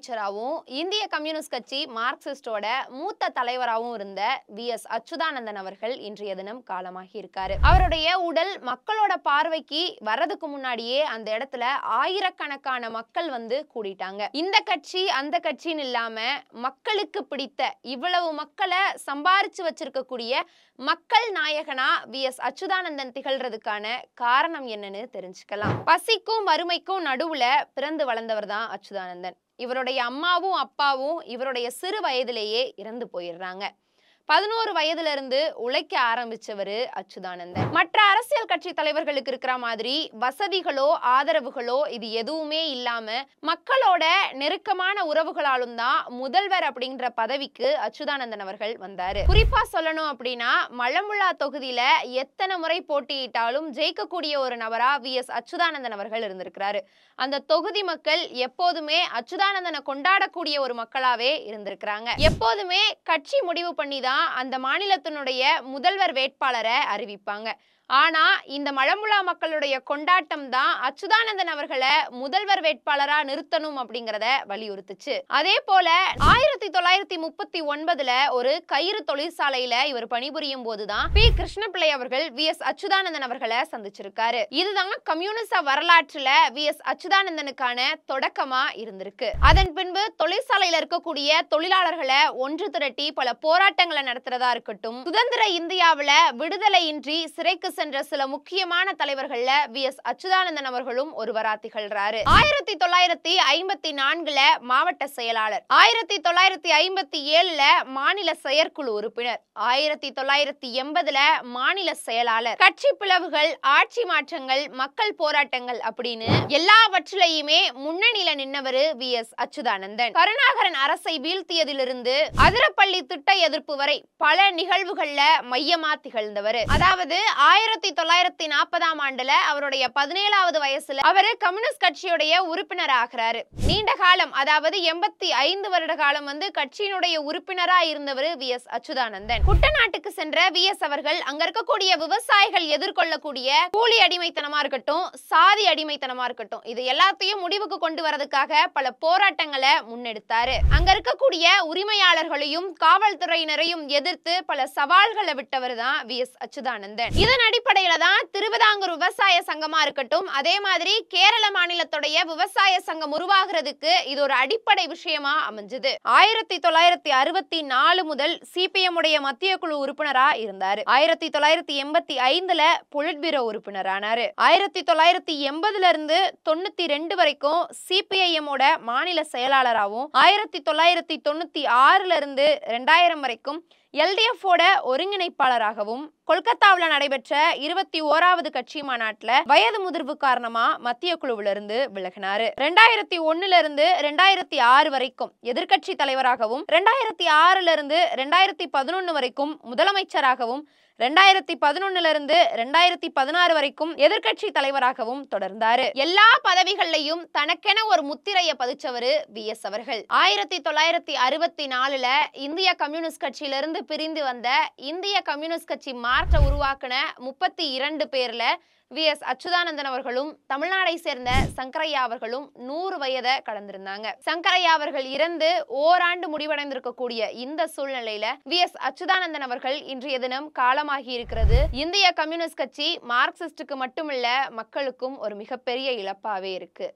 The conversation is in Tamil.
முதலமைச்சராகவும் இந்திய கம்யூனிஸ்ட் கட்சி மார்க்சிஸ்டோட மூத்த தலைவராகவும் இருந்த வி.எஸ். அச்சுதானந்தன் அவர்கள் இன்றைய தினம் காலமாகி இருக்காரு. அவருடைய உடல் மக்களோட பார்வைக்கு வர்றதுக்கு முன்னாடியே அந்த இடத்துல ஆயிரக்கணக்கான மக்கள் வந்து கூடிட்டாங்க. இந்த கட்சி அந்த கட்சின்னு இல்லாம மக்களுக்கு பிடித்த இவ்வளவு மக்களை சம்பாரிச்சு வச்சிருக்கக்கூடிய மக்கள் நாயகனா வி.எஸ். அச்சுதானந்தன் திகழ்றதுக்கான காரணம் என்னன்னு தெரிஞ்சுக்கலாம். பசிக்கும் வறுமைக்கும் நடுவுல பிறந்து வளர்ந்தவர் தான் அச்சுதானந்தன். இவருடைய அம்மாவும் அப்பாவும் இவருடைய சிறு வயதிலேயே இறந்து போயிடுறாங்க. 11 வயதுல இருந்து உழைக்க ஆரம்பிச்சவரு அச்சுதானந்தன். மற்ற அரசியல் கட்சி தலைவர்களுக்கு இருக்கிற மாதிரி வசதிகளோ ஆதரவுகளோ இது எதுவுமே இல்லாம மக்களோட நெருக்கமான உறவுகளாலும் தான் முதல்வர் அப்படின்ற பதவிக்கு அச்சுதானந்தன் அவர்கள் வந்தாரு. குறிப்பா சொல்லணும் அப்படின்னா மலம்புழா தொகுதியில எத்தனை முறை போட்டியிட்டாலும் ஜெயிக்கக்கூடிய ஒரு நபரா வி.எஸ். அச்சுதானந்தன் அவர்கள் இருந்திருக்கிறாரு. அந்த தொகுதி மக்கள் எப்போதுமே அச்சுதானந்தனை கொண்டாடக்கூடிய ஒரு மக்களாவே இருந்திருக்கிறாங்க. எப்போதுமே கட்சி முடிவு பண்ணிதான் அந்த மாநிலத்தினுடைய முதல்வர் வேட்பாளரை அறிவிப்பாங்க. ஆனா இந்த மலம்புழா மக்களுடைய கொண்டாட்டம் தான் அச்சுதானந்தன் அவர்களை முதல்வர் வேட்பாளரா நிறுத்தணும் அப்படிங்கறத வலியுறுத்துச்சு. அதே போல 1939 ஒரு கயிறு தொழிற்சாலையில இவர் பணிபுரியும் போதுதான் பி. கிருஷ்ணபிள்ளை அவர்கள் வி.எஸ். அச்சுதானந்தன் அவர்களை சந்திச்சிருக்காரு. இதுதான் கம்யூனிச வரலாற்றுல வி.எஸ். அச்சுதானந்தனுக்கான தொடக்கமா இருந்திருக்கு. அதன் பின்பு தொழிற்சாலையில இருக்கக்கூடிய தொழிலாளர்களை ஒன்று திரட்டி பல போராட்டங்களை நடத்துறதா இருக்கட்டும், சுதந்திர இந்தியாவில விடுதலையின்றி சிறைக்கு சென்ற சில முக்கியமான தலைவர்கள்ல வி.எஸ். அச்சுதானந்தன் அவர்களும் ஒருவரா திகழ்றாரு. 1954 மாவட்ட செயலாளர், 1957 மாநில செயற்குழு உறுப்பினர், 1980 மாநில செயலாளர். கட்சி பிளவுகள், ஆட்சி மாற்றங்கள், மக்கள் போராட்டங்கள் அப்படின்னு எல்லாவற்றிலையுமே முன்னணியில நின்னவரு வி.எஸ். அச்சுதானந்தன். கருணாகரன் அரசை வீழ்த்தியதிலிருந்து அதிரப்பள்ளி திட்ட எதிர்ப்பு வரை பல நிகழ்வுகள்ல மையமா திகழ்ந்தவர். அதாவது 1940ஆம் ஆண்டுல அவருடைய 17வது வயசுல அவரு கம்யூனிஸ்ட் கட்சியுடைய உறுப்பினர் ஆகிறாரு. நீண்ட காலம், அதாவது 85 வருட காலம் வந்து கட்சியினுடைய உறுப்பினரா இருந்தவர் வி.எஸ். அச்சுதானந்தன். குட்டநாட்டுக்கு சென்ற வி.எஸ். அவர்கள் அங்க இருக்கக்கூடிய விவசாயிகள் எதிர்கொள்ளக்கூடிய கூலி அடிமைத்தனமா இருக்கட்டும், சாதி அடிமைத்தனமா இருக்கட்டும், இது எல்லாத்தையும் முடிவுக்கு கொண்டு வரதுக்காக பல போராட்டங்களை முன்னெடுத்தாரு. அங்க இருக்கக்கூடிய உரிமையாளர்களையும் காவல்துறையினரையும் எதிர்த்து பல சவால்களை விட்டவர் தான் வி.எஸ். அச்சுதானந்தன். இதன் அடிப்படையில தான் திருவிதாங்கூர் விவசாய சங்கமா இருக்கட்டும், அதே மாதிரி கேரள மாநிலத்துடைய விவசாய சங்கம் உருவாகிறதுக்கு இது ஒரு அடிப்படை விஷயமா அமைஞ்சது. 1964 முதல் சிபிஎம் உடைய மத்திய குழு உறுப்பினரா இருந்தாரு. 1985 பொலிட் பியூரோ உறுப்பினரானாரு. 1980 இருந்து 92 வரைக்கும் சிபிஐஎம் ஓட மாநில செயலாளராகவும், 1996 இருந்து 2000 வரைக்கும் எல்டிஎஃப் ஓட ஒருங்கிணைப்பாளராகவும், கொல்கத்தாவில் நடைபெற்ற 21வது கட்சி மாநாட்டில் வயது முதிர்வு காரணமா மத்திய குழுவிலிருந்து விலகினாரு. 2001 இருந்து 2006 வரைக்கும் எதிர்கட்சி தலைவராகவும், 2006 இருந்து 2011 வரைக்கும் முதலமைச்சராகவும், 2011 இருந்து 2016 வரைக்கும் எதிர்கட்சி தலைவராகவும் தொடர்ந்தாரு. எல்லா பதவிகளையும் தனக்கென ஒரு முத்திரையை பதிச்சவரு வி.எஸ். அவர்கள். 1964 இந்திய கம்யூனிஸ்ட் கட்சியிலிருந்து பிரிந்து வந்த இந்திய கம்யூனிஸ்ட் கட்சி மாற்ற உருவாக்கின 32 பேர்ல வி.எஸ். அச்சுதானந்தன் அவர்களும் தமிழ்நாடை சேர்ந்த சங்கரையா அவர்களும் 100 வயதை கடந்திருந்தாங்க. சங்கரையா அவர்கள் இறந்து ஓராண்டு முடிவடைந்திருக்கக்கூடிய இந்த சூழ்நிலையில வி.எஸ். அச்சுதானந்தன் அவர்கள் இன்றைய தினம் காலமாகி இருக்கிறது இந்திய கம்யூனிஸ்ட் கட்சி மார்க்சிஸ்டுக்கு மட்டுமில்ல மக்களுக்கும் ஒரு மிகப்பெரிய இழப்பாவே இருக்கு.